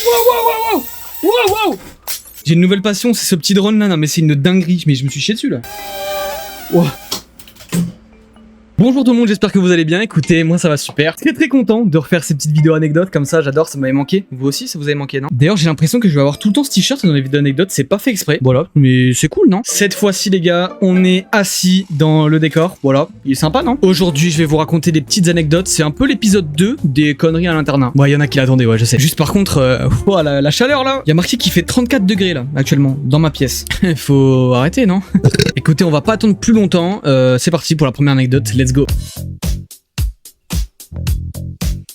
Wow, wow, wow, wow, wow. J'ai une nouvelle passion, c'est ce petit drone là. Non mais c'est une dinguerie, mais je me suis chié dessus là. Wow. Bonjour tout le monde, j'espère que vous allez bien. Écoutez, moi ça va super. Très content de refaire ces petites vidéos anecdotes comme ça, j'adore, ça m'avait manqué. Vous aussi, ça vous avait manqué, non? D'ailleurs, j'ai l'impression que je vais avoir tout le temps ce t-shirt dans les vidéos anecdotes, c'est pas fait exprès. Voilà, mais c'est cool, non? Cette fois-ci, les gars, on est assis dans le décor. Voilà, il est sympa, non? Aujourd'hui, je vais vous raconter des petites anecdotes. C'est un peu l'épisode 2 des conneries à l'internat. Ouais, il y en a qui l'attendaient, ouais, je sais. Juste par contre, la chaleur là. Il y a marqué qu'il fait 34 degrés là, actuellement, dans ma pièce. Faut arrêter, non? Écoutez, on va pas attendre plus longtemps. C'est parti pour la première anecdote. Let's go.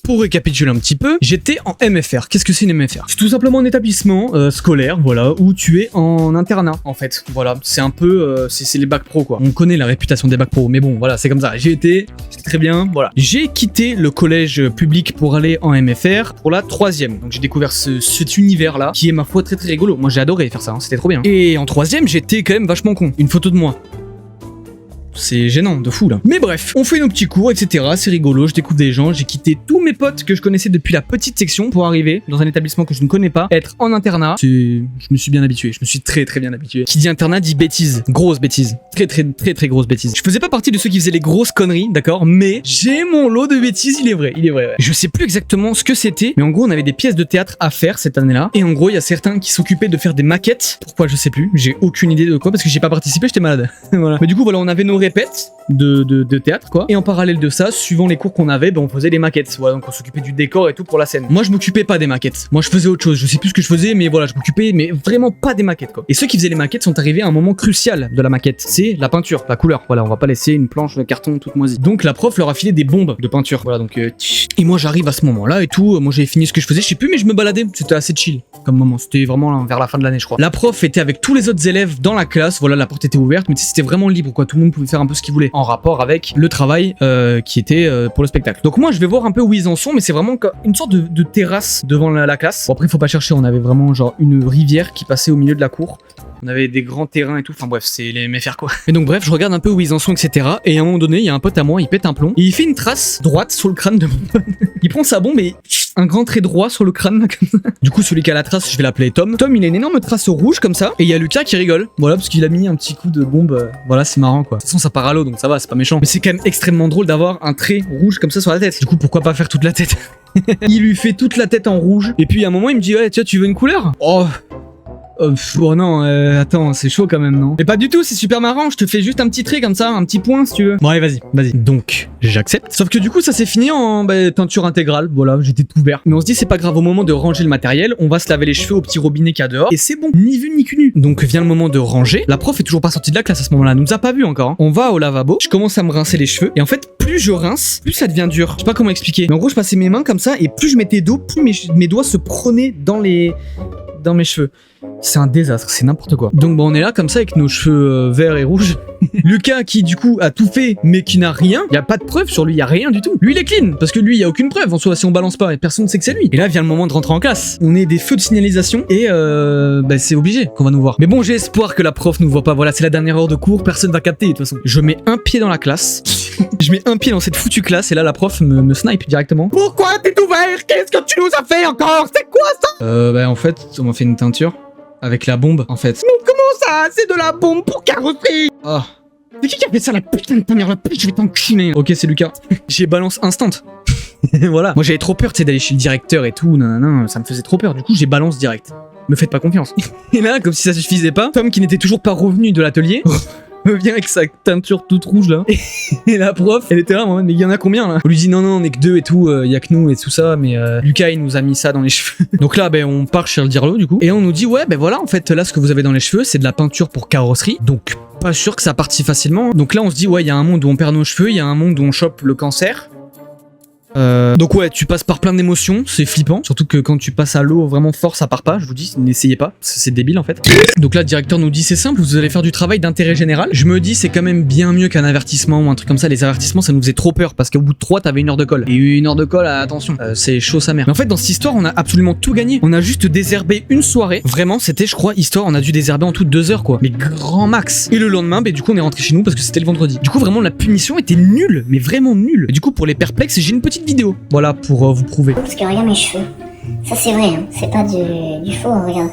Pour récapituler un petit peu, j'étais en MFR. Qu'est-ce que c'est une MFR? C'est tout simplement un établissement scolaire, voilà, où tu es en internat, en fait. Voilà, c'est un peu, c'est les bacs pro, quoi. On connaît la réputation des bacs pro, mais bon, voilà, c'est comme ça. J'y étais, c'était très bien, voilà. J'ai quitté le collège public pour aller en MFR pour la 3e. Donc j'ai découvert cet univers-là, qui est ma foi très rigolo. Moi j'ai adoré faire ça, hein, c'était trop bien. Et en 3e, j'étais quand même vachement con. Une photo de moi. C'est gênant, de fou là. Mais bref, on fait nos petits cours, etc. C'est rigolo, je découvre des gens, j'ai quitté tous mes potes que je connaissais depuis la petite section pour arriver dans un établissement que je ne connais pas, être en internat. Je me suis bien habitué, je me suis très bien habitué. Qui dit internat dit bêtise, grosse bêtise. Très grosse bêtise. Je faisais pas partie de ceux qui faisaient les grosses conneries, d'accord, mais j'ai mon lot de bêtises, il est vrai, ouais. Je sais plus exactement ce que c'était, mais en gros on avait des pièces de théâtre à faire cette année-là, et en gros il y a certains qui s'occupaient de faire des maquettes. Pourquoi je sais plus, j'ai aucune idée de quoi, parce que j'ai pas participé, j'étais malade. Voilà. Mais du coup voilà, on avait nos répètes de théâtre quoi, et en parallèle de ça, suivant les cours qu'on avait, ben on faisait des maquettes, voilà, donc on s'occupait du décor et tout pour la scène. Moi je m'occupais pas des maquettes, moi je faisais autre chose, je sais plus ce que je faisais, mais voilà, je m'occupais mais vraiment pas des maquettes quoi. Et ceux qui faisaient les maquettes sont arrivés à un moment crucial de la maquette, c'est la peinture, la couleur, voilà, on va pas laisser une planche de carton toute moisie. Donc la prof leur a filé des bombes de peinture, voilà, donc et moi j'arrive à ce moment là et tout, moi j'avais fini ce que je faisais, je sais plus, mais je me baladais, c'était assez chill comme moment, c'était vraiment vers la fin de l'année je crois. La prof était avec tous les autres élèves dans la classe, voilà, la porte était ouverte, mais tu sais, c'était vraiment libre quoi, tout le monde pouvait faire un peu ce qu'il voulait en rapport avec le travail qui était pour le spectacle. Donc moi je vais voir un peu où ils en sont, mais c'est vraiment une sorte de terrasse devant la classe. Bon après faut pas chercher, on avait vraiment genre une rivière qui passait au milieu de la cour. On avait des grands terrains et tout, enfin bref, c'est les MFR quoi. Et donc bref, je regarde un peu où ils en sont, etc. Et à un moment donné, il y a un pote à moi, il pète un plomb, et il fait une trace droite sur le crâne de mon pote. Il prend sa bombe et un grand trait droit sur le crâne là, comme ça. Du coup, celui qui a la trace, je vais l'appeler Tom. Tom, il a une énorme trace rouge comme ça, et il y a Lucas qui rigole. Voilà, parce qu'il a mis un petit coup de bombe. Voilà, c'est marrant quoi. De toute façon, ça part à l'eau, donc ça va, c'est pas méchant. Mais c'est quand même extrêmement drôle d'avoir un trait rouge comme ça sur la tête. Du coup, pourquoi pas faire toute la tête? Il lui fait toute la tête en rouge, et puis à un moment, il me dit ouais, tiens, tu veux une couleur? Oh non, attends, c'est chaud quand même, non? Mais pas du tout, c'est super marrant, je te fais juste un petit trait comme ça, un petit point si tu veux. Bon allez, vas-y. Donc, j'accepte. Sauf que du coup, ça s'est fini en teinture intégrale, voilà, j'étais tout vert. Mais on se dit, c'est pas grave, au moment de ranger le matériel, on va se laver les cheveux au petit robinet qu'il y a dehors, et c'est bon, ni vu ni cunu. Donc vient le moment de ranger, la prof est toujours pas sortie de la classe à ce moment-là, elle nous a pas vu encore. Hein. On va au lavabo, je commence à me rincer les cheveux, et en fait, plus je rince, plus ça devient dur. Je sais pas comment expliquer. Mais en gros, je passais mes mains comme ça, et plus je mettais d'eau, plus mes doigts se prenaient dans mes cheveux. C'est un désastre, c'est n'importe quoi. Donc bon, on est là comme ça avec nos cheveux verts et rouges. Lucas qui du coup a tout fait mais qui n'a rien, il y a pas de preuve sur lui, il y a rien du tout. Lui il est clean parce que lui il y a aucune preuve en soi, si on balance pas et personne ne sait que c'est lui. Et là vient le moment de rentrer en classe. On est des feux de signalisation et c'est obligé qu'on va nous voir. Mais bon, j'ai espoir que la prof nous voit pas. Voilà, c'est la dernière heure de cours, personne va capter de toute façon. Je mets un pied dans la classe. Je mets un pied dans cette foutue classe et là la prof me snipe directement. Pourquoi t'es ouvert? Qu'est-ce que tu nous as fait encore? C'est quoi ça? En fait, on m'a fait une teinture avec la bombe en fait. Mais comment ça? C'est de la bombe pour carrosserie. Ah. Mais qui a fait ça, la putain de ta mère, la pute, je vais t'enculer. Ok, c'est Lucas. J'ai balance instant. Voilà. Moi j'avais trop peur, tu sais, d'aller chez le directeur et tout, nanana, ça me faisait trop peur. Du coup, j'ai balance direct. Me faites pas confiance. Et là, comme si ça suffisait pas, Tom qui n'était toujours pas revenu de l'atelier me vient avec sa teinture toute rouge là. Et la prof, elle était là, mais il y en a combien là? On lui dit non, on est que 2 et tout, y a que nous et tout ça, mais Lucas il nous a mis ça dans les cheveux. Donc là, on part chez le dirlo du coup, et on nous dit ouais, voilà, en fait, là ce que vous avez dans les cheveux, c'est de la peinture pour carrosserie, donc pas sûr que ça parte si facilement. Donc là, on se dit ouais, il y a un monde où on perd nos cheveux, il y a un monde où on chope le cancer. Donc ouais, tu passes par plein d'émotions, c'est flippant, surtout que quand tu passes à l'eau vraiment fort, ça part pas, je vous dis, n'essayez pas, c'est débile en fait. Donc là, le directeur nous dit c'est simple, vous allez faire du travail d'intérêt général. Je me dis c'est quand même bien mieux qu'un avertissement ou un truc comme ça. Les avertissements, ça nous faisait trop peur parce qu'au bout de 3, t'avais 1 heure de colle. Et 1 heure de colle, attention, c'est chaud sa mère. Mais en fait, dans cette histoire, on a absolument tout gagné. On a juste désherbé une soirée. Vraiment, c'était, je crois, histoire, on a dû désherber en tout 2 heures quoi. Mais grand max. Et le lendemain, du coup, on est rentré chez nous parce que c'était le vendredi. Du coup, vraiment, la punition était nulle, mais vraiment nulle. Et du coup, pour les perplexes, j'ai une petite vidéo. Voilà, pour vous prouver. Parce que regarde mes cheveux. Ça c'est vrai, hein. C'est pas du faux, hein, regarde.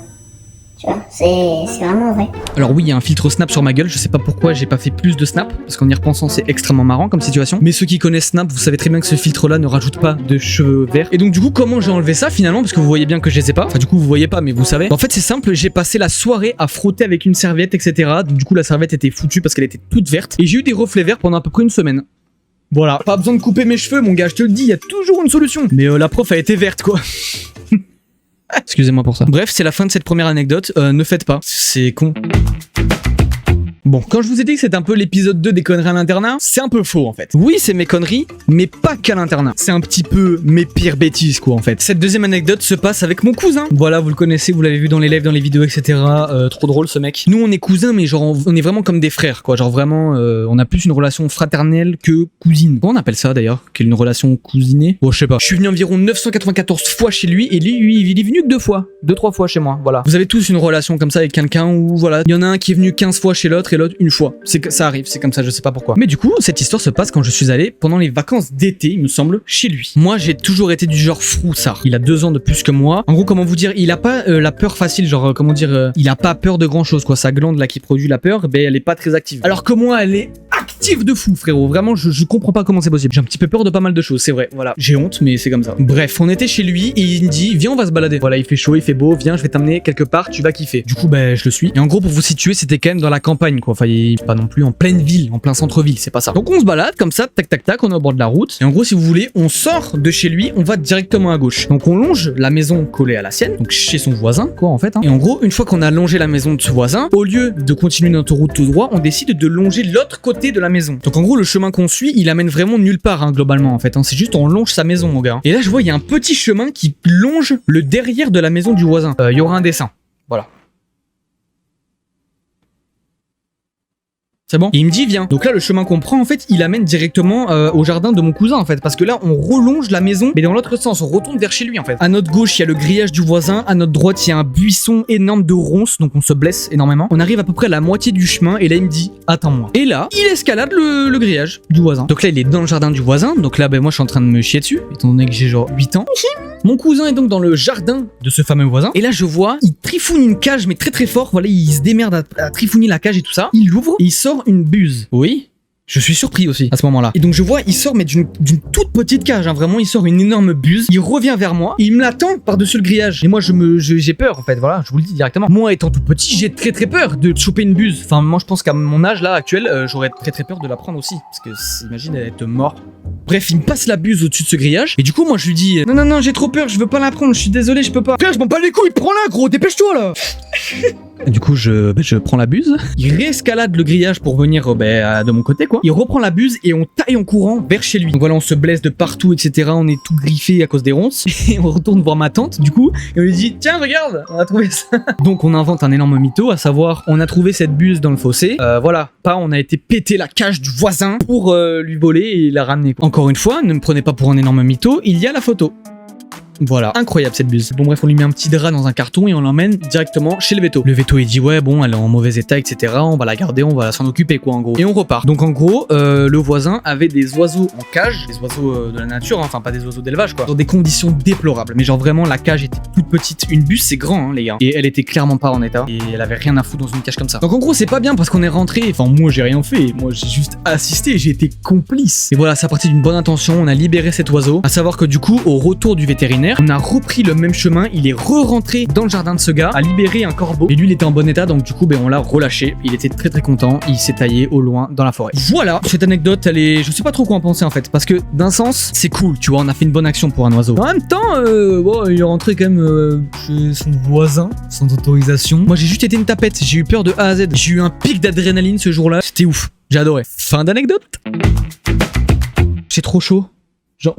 Tu vois, c'est vraiment vrai. Alors oui, il y a un filtre Snap sur ma gueule, je sais pas pourquoi j'ai pas fait plus de Snap, parce qu'en y repensant c'est extrêmement marrant comme situation. Mais ceux qui connaissent Snap, vous savez très bien que ce filtre là ne rajoute pas de cheveux verts. Et donc du coup, comment j'ai enlevé ça finalement, parce que vous voyez bien que je les ai pas. Enfin du coup vous voyez pas, mais vous savez. En fait c'est simple, j'ai passé la soirée à frotter avec une serviette, etc. Donc du coup la serviette était foutue parce qu'elle était toute verte. Et j'ai eu des reflets verts pendant à peu près une semaine. Voilà, pas besoin de couper mes cheveux mon gars, je te le dis, il y a toujours une solution. Mais la prof a été verte quoi. Excusez-moi pour ça. Bref, c'est la fin de cette première anecdote. Ne faites pas. C'est con. Bon, quand je vous ai dit que c'est un peu l'épisode 2 des conneries à l'internat, c'est un peu faux en fait. Oui, c'est mes conneries, mais pas qu'à l'internat. C'est un petit peu mes pires bêtises quoi en fait. Cette deuxième anecdote se passe avec mon cousin. Voilà, vous le connaissez, vous l'avez vu dans les lives, dans les vidéos, etc. Trop drôle ce mec. Nous on est cousins, mais genre on est vraiment comme des frères quoi. Genre vraiment, on a plus une relation fraternelle que cousine. Comment on appelle ça d'ailleurs? Quelle une relation cousinée? Bon, je sais pas. Je suis venu environ 994 fois chez lui et lui, il est venu que 2 fois. 2-3 fois chez moi, voilà. Vous avez tous une relation comme ça avec quelqu'un où voilà, il y en a un qui est venu 15 fois chez l'autre et l'autre une fois. C'est que ça arrive, c'est comme ça, je sais pas pourquoi. Mais du coup, cette histoire se passe quand je suis allé pendant les vacances d'été, il me semble, chez lui. Moi, j'ai toujours été du genre froussard. Il a 2 ans de plus que moi. En gros, comment vous dire, il a pas la peur facile, genre comment dire, il a pas peur de grand chose quoi. Sa glande là qui produit la peur, ben elle est pas très active. Alors que moi, elle est active de fou, frérot. Vraiment, je comprends pas comment c'est possible. J'ai un petit peu peur de pas mal de choses, c'est vrai. Voilà, j'ai honte, mais c'est comme ça. Bref, on était chez lui et il me dit, viens, on va se balader. Voilà, il fait chaud, il fait beau, viens, je vais t'amener quelque part, tu vas kiffer. Du coup, ben je le suis. Et en gros, pour vous situer, c'était quand même dans la campagne quoi. Enfin, pas non plus en pleine ville, en plein centre-ville, c'est pas ça. Donc on se balade comme ça, tac tac tac, on est au bord de la route. Et en gros, si vous voulez, on sort de chez lui, on va directement à gauche. Donc on longe la maison collée à la sienne, donc chez son voisin, quoi en fait. Hein. Et en gros, une fois qu'on a longé la maison de ce voisin, au lieu de continuer notre route tout droit, on décide de longer l'autre côté de la maison. Donc en gros, le chemin qu'on suit, il amène vraiment nulle part, hein, globalement en fait. Hein. C'est juste on longe sa maison, mon gars. Et là, je vois, il y a un petit chemin qui longe le derrière de la maison du voisin. Il y aura un dessin. Voilà. C'est bon? Et il me dit viens. Donc là le chemin qu'on prend en fait il amène directement au jardin de mon cousin en fait. Parce que là on relonge la maison mais dans l'autre sens. On retourne vers chez lui en fait. À notre gauche il y a le grillage du voisin. À notre droite il y a un buisson énorme de ronces. Donc on se blesse énormément. On arrive à peu près à la moitié du chemin. Et là il me dit attends-moi. Et là il escalade le grillage du voisin. Donc là il est dans le jardin du voisin. Donc là ben moi je suis en train de me chier dessus. Étant donné que j'ai genre 8 ans. Mon cousin est donc dans le jardin de ce fameux voisin. Et là, je vois, il trifouille une cage, mais très très fort. Voilà, il se démerde à trifouiller la cage et tout ça. Il l'ouvre et il sort une buse. Oui. Je suis surpris aussi à ce moment-là. Et donc je vois, il sort mais d'une toute petite cage, hein, vraiment, il sort une énorme buse. Il revient vers moi, et il me l'attend par-dessus le grillage. Et moi j'ai peur en fait, voilà, je vous le dis directement. Moi étant tout petit, j'ai très très peur de choper une buse. Enfin moi je pense qu'à mon âge là actuel, j'aurais très très peur de la prendre aussi. Parce que imagine elle être mort. Bref, il me passe la buse au-dessus de ce grillage. Et du coup moi je lui dis non j'ai trop peur, je veux pas la prendre, je suis désolé, je peux pas. Frère, je m'en bats les couilles, prends-la gros, dépêche-toi là. Du coup, je prends la buse. Il réescalade le grillage pour venir de mon côté, quoi. Il reprend la buse et on taille en courant vers chez lui. Donc voilà, on se blesse de partout, etc. On est tout griffé à cause des ronces. Et on retourne voir ma tante, du coup. Et on lui dit, tiens, regarde, on a trouvé ça. Donc on invente un énorme mytho, à savoir, on a trouvé cette buse dans le fossé. Voilà, on a été péter la cage du voisin pour lui voler et la ramener, quoi. Encore une fois, ne me prenez pas pour un énorme mytho, il y a la photo. Voilà, incroyable cette buse. Bon bref, on lui met un petit drap dans un carton et on l'emmène directement chez le veto. Le veto il dit ouais bon elle est en mauvais état etc. On va la garder, on va s'en occuper quoi en gros. Et on repart. Donc en gros, le voisin avait des oiseaux en cage, des oiseaux de la nature, hein, enfin pas des oiseaux d'élevage quoi. Dans des conditions déplorables. Mais genre vraiment la cage était toute petite. Une buse c'est grand hein, les gars. Et elle était clairement pas en état. Et elle avait rien à foutre dans une cage comme ça. Donc en gros c'est pas bien parce qu'on est rentré. Enfin moi j'ai rien fait. Moi j'ai juste assisté, j'ai été complice. Et voilà, ça partit d'une bonne intention. On a libéré cet oiseau. À savoir que du coup au retour du vétérinaire, on a repris le même chemin, il est re-rentré dans le jardin de ce gars, a libéré un corbeau, et lui il était en bon état, donc du coup on l'a relâché, il était très très content, il s'est taillé au loin dans la forêt. Voilà, cette anecdote elle est, je sais pas trop quoi en penser en fait, parce que d'un sens c'est cool, tu vois, on a fait une bonne action pour un oiseau. En même temps, il est rentré quand même chez son voisin, sans autorisation. Moi j'ai juste été une tapette, j'ai eu peur de A à Z, j'ai eu un pic d'adrénaline ce jour-là, c'était ouf, j'ai adoré. Fin d'anecdote. C'est trop chaud. Genre...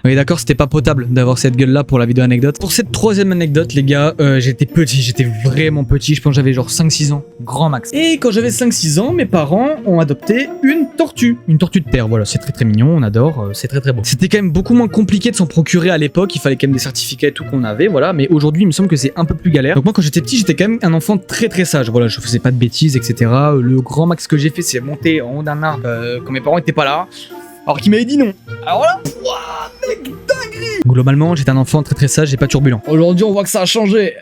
Oui d'accord, c'était pas potable d'avoir cette gueule là pour la vidéo anecdote. Pour cette troisième anecdote les gars, j'étais petit, j'étais vraiment petit, je pense que j'avais genre 5-6 ans, grand max. Et quand j'avais 5-6 ans, mes parents ont adopté une tortue de terre, voilà, c'est très très mignon, on adore, c'est très très beau. C'était quand même beaucoup moins compliqué de s'en procurer à l'époque, il fallait quand même des certificats et tout qu'on avait, voilà, mais aujourd'hui il me semble que c'est un peu plus galère. Donc moi quand j'étais petit, j'étais quand même un enfant très très sage, voilà, je faisais pas de bêtises, etc. Le grand max que j'ai fait c'est monter en haut d'un arbre quand mes parents étaient pas là. Alors qu'il m'avait dit non. Alors là, mec, dinguerie. Globalement, j'étais un enfant très très sage et pas turbulent. Aujourd'hui, on voit que ça a changé.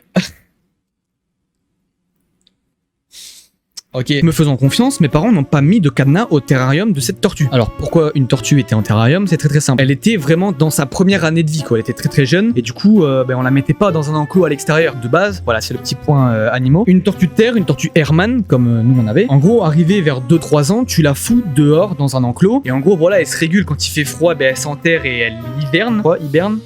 Ok, me faisant confiance, mes parents n'ont pas mis de cadenas au terrarium de cette tortue. Alors pourquoi une tortue était en terrarium? C'est très très simple. Elle était vraiment dans sa première année de vie, quoi. Elle était très très jeune et du coup, on la mettait pas dans un enclos à l'extérieur. De base, voilà, c'est le petit point animaux. Une tortue de terre, une tortue Hermann, comme nous on avait. En gros, arrivée vers 2-3 ans, tu la fous dehors dans un enclos et en gros, voilà, elle se régule quand il fait froid, elle s'enterre et elle hiberne. Quoi, hiberne.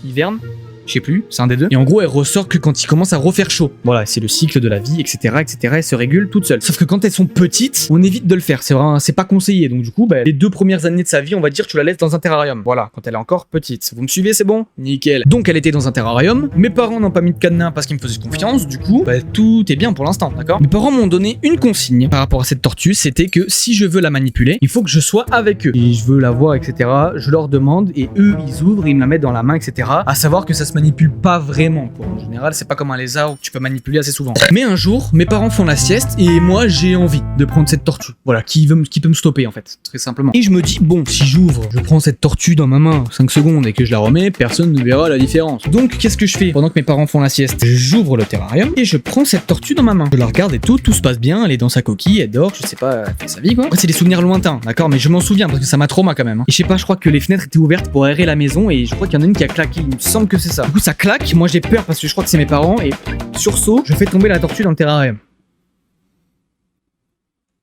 Je sais plus, c'est un des deux. Et en gros, elle ressort que quand il commence à refaire chaud. Voilà, c'est le cycle de la vie, etc., etc. Elle se régule toute seule. Sauf que quand elles sont petites, on évite de le faire. C'est vraiment, c'est pas conseillé. Donc du coup, les 2 premières années de sa vie, on va dire, tu la laisses dans un terrarium. Voilà, quand elle est encore petite. Vous me suivez, c'est bon? Nickel. Donc elle était dans un terrarium. Mes parents n'ont pas mis de cadenas parce qu'ils me faisaient confiance. Du coup, tout est bien pour l'instant, d'accord? Mes parents m'ont donné une consigne par rapport à cette tortue. C'était que si je veux la manipuler, il faut que je sois avec eux. Et je veux la voir, etc. Je leur demande et eux, ils ouvrent, ils me la mettent dans la main, etc. À savoir que ça se manipule pas vraiment, quoi. En général, c'est pas comme un lézard où tu peux manipuler assez souvent. Mais un jour, mes parents font la sieste et moi, j'ai envie de prendre cette tortue. Voilà, qui peut me stopper en fait, très simplement. Et je me dis, bon, si j'ouvre, je prends cette tortue dans ma main 5 secondes et que je la remets, personne ne verra la différence. Donc, qu'est-ce que je fais? Pendant que mes parents font la sieste, j'ouvre le terrarium et je prends cette tortue dans ma main. Je la regarde et tout se passe bien, elle est dans sa coquille, elle dort, je sais pas, elle fait sa vie, quoi. Après, c'est des souvenirs lointains, d'accord? Mais je m'en souviens parce que ça m'a trauma quand même. Et je sais pas, je crois que les fenêtres étaient ouvertes pour aérer la maison et je crois qu'il y en a une qui a claqué, il me semble que c'est ça. Du coup, ça claque, moi j'ai peur parce que je crois que c'est mes parents et sursaut, je fais tomber la tortue dans le terrarium.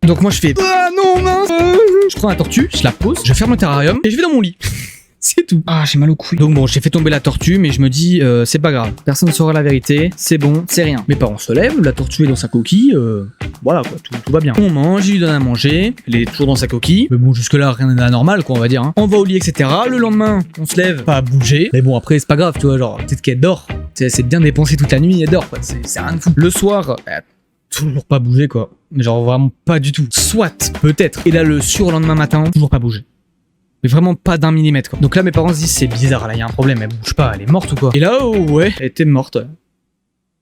Donc moi je fais ah non mince. Je prends la tortue, je la pose, je ferme le terrarium et je vais dans mon lit. C'est tout. Ah, j'ai mal au cou. Donc bon, j'ai fait tomber la tortue, mais je me dis, c'est pas grave. Personne ne saura la vérité, c'est bon, c'est rien. Mes parents se lèvent, la tortue est dans sa coquille, voilà quoi, tout va bien. On mange, il lui donne à manger, elle est toujours dans sa coquille. Mais bon, jusque-là, rien d'anormal quoi, on va dire. Hein. On va au lit, etc. Le lendemain, on se lève, pas à bouger. Mais bon, après, c'est pas grave, tu vois, genre, peut-être qu'elle dort. C'est bien dépensé toute la nuit, elle dort, quoi. C'est rien de fou. Le soir, toujours pas bouger quoi. Mais genre vraiment pas du tout. Soit, peut-être. Et là, le surlendemain matin, toujours pas bouger. Mais vraiment pas d'un millimètre quoi. Donc là mes parents se disent c'est bizarre, là il y a un problème, elle bouge pas, elle est morte ou quoi? Et là oh ouais, elle était morte.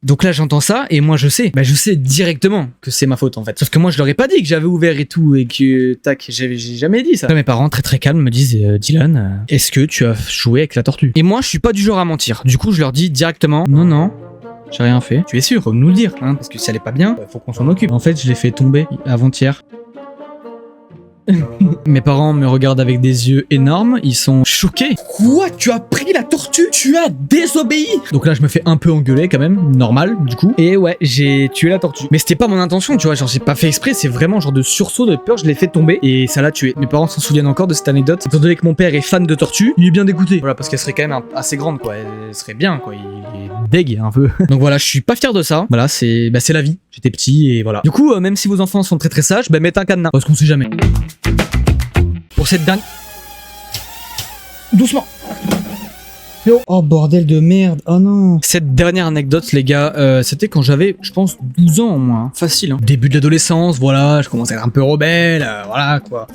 Donc là j'entends ça et moi je sais directement que c'est ma faute en fait. Sauf que moi je leur ai pas dit que j'avais ouvert et tout et que tac, j'ai jamais dit ça. Là mes parents très très calmes me disent Dylan, est-ce que tu as joué avec la tortue? Et moi je suis pas du genre à mentir. Du coup je leur dis directement non. J'ai rien fait. Tu es sûr? Faut nous le dire, hein, parce que si elle est pas bien, faut qu'on s'en occupe. En fait je l'ai fait tomber avant-hier. Mes parents me regardent avec des yeux énormes, ils sont choqués. Quoi? Tu as pris la tortue? Tu as désobéi? Donc là je me fais un peu engueuler quand même, normal du coup. Et ouais, j'ai tué la tortue. Mais c'était pas mon intention, tu vois, genre j'ai pas fait exprès, c'est vraiment genre de sursaut de peur, je l'ai fait tomber et ça l'a tué. Mes parents s'en souviennent encore de cette anecdote. Étant donné que mon père est fan de tortues, il est bien dégoûté. Voilà, parce qu'elle serait quand même assez grande quoi, elle serait bien quoi, il est deg un peu. Donc voilà, je suis pas fier de ça. Voilà, c'est la vie. J'étais petit et voilà. Du coup, même si vos enfants sont très très sages, mettez un cadenas parce qu'on sait jamais. Pour cette dernière... Doucement. Oh bordel de merde, oh non. Cette dernière anecdote les gars, c'était quand j'avais je pense 12 ans au moins, hein. Facile hein. Début de l'adolescence, voilà, je commençais à être un peu rebelle, voilà quoi.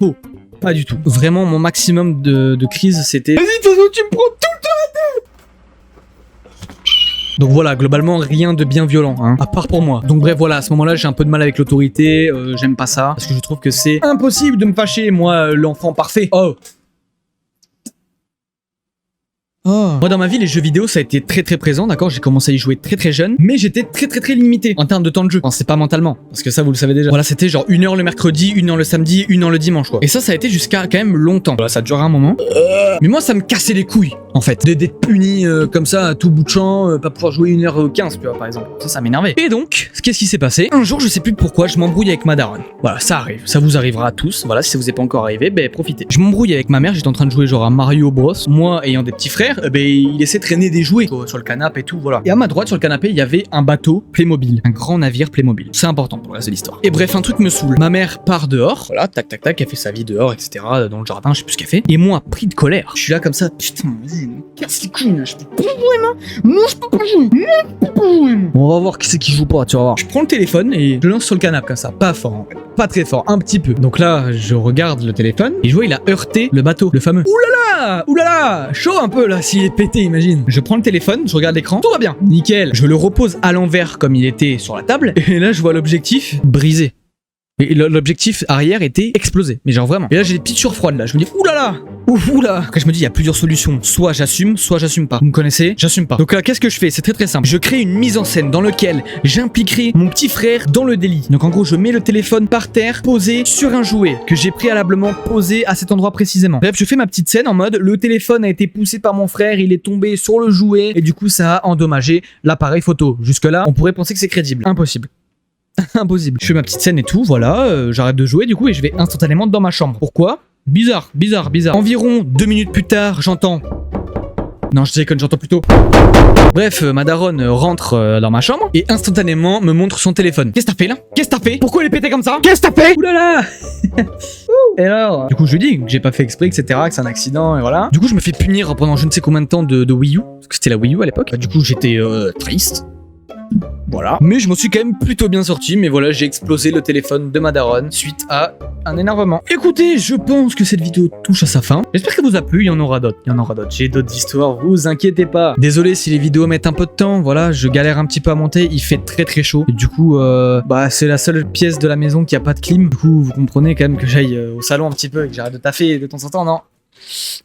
Oh, pas du tout. Vraiment mon maximum de crise c'était... Vas-y de toute façon tu me prends tout le temps la tête. Donc voilà, globalement rien de bien violent, hein, à part pour moi. Donc bref voilà, à ce moment-là j'ai un peu de mal avec l'autorité, j'aime pas ça, parce que je trouve que c'est impossible de me fâcher, moi l'enfant parfait. Oh. Moi dans ma vie les jeux vidéo ça a été très très présent, d'accord, j'ai commencé à y jouer très très jeune, mais j'étais très limité en termes de temps de jeu. Enfin c'est pas mentalement, parce que ça vous le savez déjà. Voilà, c'était genre 1 heure le mercredi, 1 heure le samedi, 1 heure le dimanche quoi. Et ça a été jusqu'à quand même longtemps. Voilà, ça a duré un moment. Mais moi ça me cassait les couilles en fait, d'être puni comme ça à tout bout de champ, pas pouvoir jouer 1h15 tu vois par exemple. Ça m'énervait. Et donc, qu'est-ce qui s'est passé? Un jour je sais plus pourquoi, je m'embrouille avec ma daronne. Voilà, ça arrive, ça vous arrivera à tous. Voilà, si ça vous est pas encore arrivé, profitez. Je m'embrouille avec ma mère, j'étais en train de jouer genre à Mario Bros. Moi ayant des petits frères, il essaie de traîner des jouets sur le canapé et tout, voilà. Et à ma droite sur le canapé, il y avait un bateau Playmobil, un grand navire Playmobil. C'est important pour le reste de l'histoire. Et bref, un truc me saoule. Ma mère part dehors, voilà, tac, elle fait sa vie dehors, etc. Dans le jardin, je sais plus ce qu'elle fait. Et moi, pris de colère, je suis là comme ça, putain, vas-y, casse les couilles, je peux pas jouer, moi. Non, je peux pas jouer. Non, je peux pas jouer, moi. On va voir qui c'est qui joue pas, tu vas voir. Je prends le téléphone et je le lance sur le canapé comme ça, pas fort, en fait. Pas très fort, un petit peu. Donc là, je regarde le téléphone et je vois, il a heurté le bateau, le fameux. Oulala, chaud un peu là, s'il est pété, imagine. Je prends le téléphone, je regarde l'écran, tout va bien, nickel. Je le repose à l'envers comme il était sur la table et là, je vois l'objectif brisé. Et l'objectif arrière était explosé. Mais genre vraiment. Et là, j'ai des petites sueurs froides là. Je me dis, oulala, oula. Après, je me dis, il y a plusieurs solutions. Soit j'assume pas. Vous me connaissez? J'assume pas. Donc là, qu'est-ce que je fais? C'est très simple. Je crée une mise en scène dans laquelle j'impliquerai mon petit frère dans le délit. Donc en gros, je mets le téléphone par terre, posé sur un jouet que j'ai préalablement posé à cet endroit précisément. Bref, je fais ma petite scène en mode, le téléphone a été poussé par mon frère, il est tombé sur le jouet et du coup, ça a endommagé l'appareil photo. Jusque-là, on pourrait penser que c'est crédible. Impossible. Impossible. Je fais ma petite scène et tout, voilà, j'arrête de jouer du coup et je vais instantanément dans ma chambre. Pourquoi? Bizarre. Environ 2 minutes plus tard, j'entends... Non, je déconne, j'entends plutôt... Bref, ma daronne rentre dans ma chambre et instantanément me montre son téléphone. Qu'est-ce que t'as fait là? Qu'est-ce que t'as fait? Pourquoi elle est pétée comme ça? Qu'est-ce que t'as fait? Oulala. Et alors? Du coup, je lui dis que j'ai pas fait exprès, etc., que c'est un accident, et voilà. Du coup, je me fais punir pendant je ne sais combien de temps de Wii U, parce que c'était la Wii U à l'époque. Du coup, j'étais triste. Voilà. Mais je m'en suis quand même plutôt bien sorti. Mais voilà, j'ai explosé le téléphone de ma daronne suite à un énervement. Écoutez, je pense que cette vidéo touche à sa fin. J'espère qu'elle vous a plu. Il y en aura d'autres. J'ai d'autres histoires. Vous inquiétez pas. Désolé si les vidéos mettent un peu de temps. Voilà, je galère un petit peu à monter. Il fait très chaud. Et du coup, c'est la seule pièce de la maison qui a pas de clim. Du coup, vous comprenez quand même que j'aille au salon un petit peu et que j'arrête de taffer de temps en temps, non?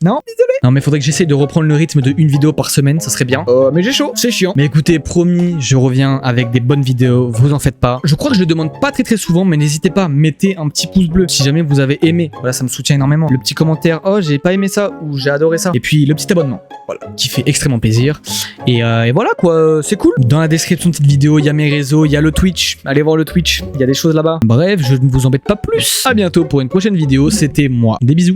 Non, désolé. Non, mais faudrait que j'essaye de reprendre le rythme de une vidéo par semaine, ça serait bien. Mais j'ai chaud, c'est chiant. Mais écoutez, promis, je reviens avec des bonnes vidéos, vous en faites pas. Je crois que je le demande pas très souvent, mais n'hésitez pas, mettez un petit pouce bleu si jamais vous avez aimé. Voilà, ça me soutient énormément. Le petit commentaire, oh, j'ai pas aimé ça, ou j'ai adoré ça. Et puis le petit abonnement, voilà, qui fait extrêmement plaisir. Et voilà quoi, c'est cool. Dans la description de cette vidéo, il y a mes réseaux, il y a le Twitch. Allez voir le Twitch, il y a des choses là-bas. Bref, je ne vous embête pas plus. À bientôt pour une prochaine vidéo, c'était moi. Des bisous.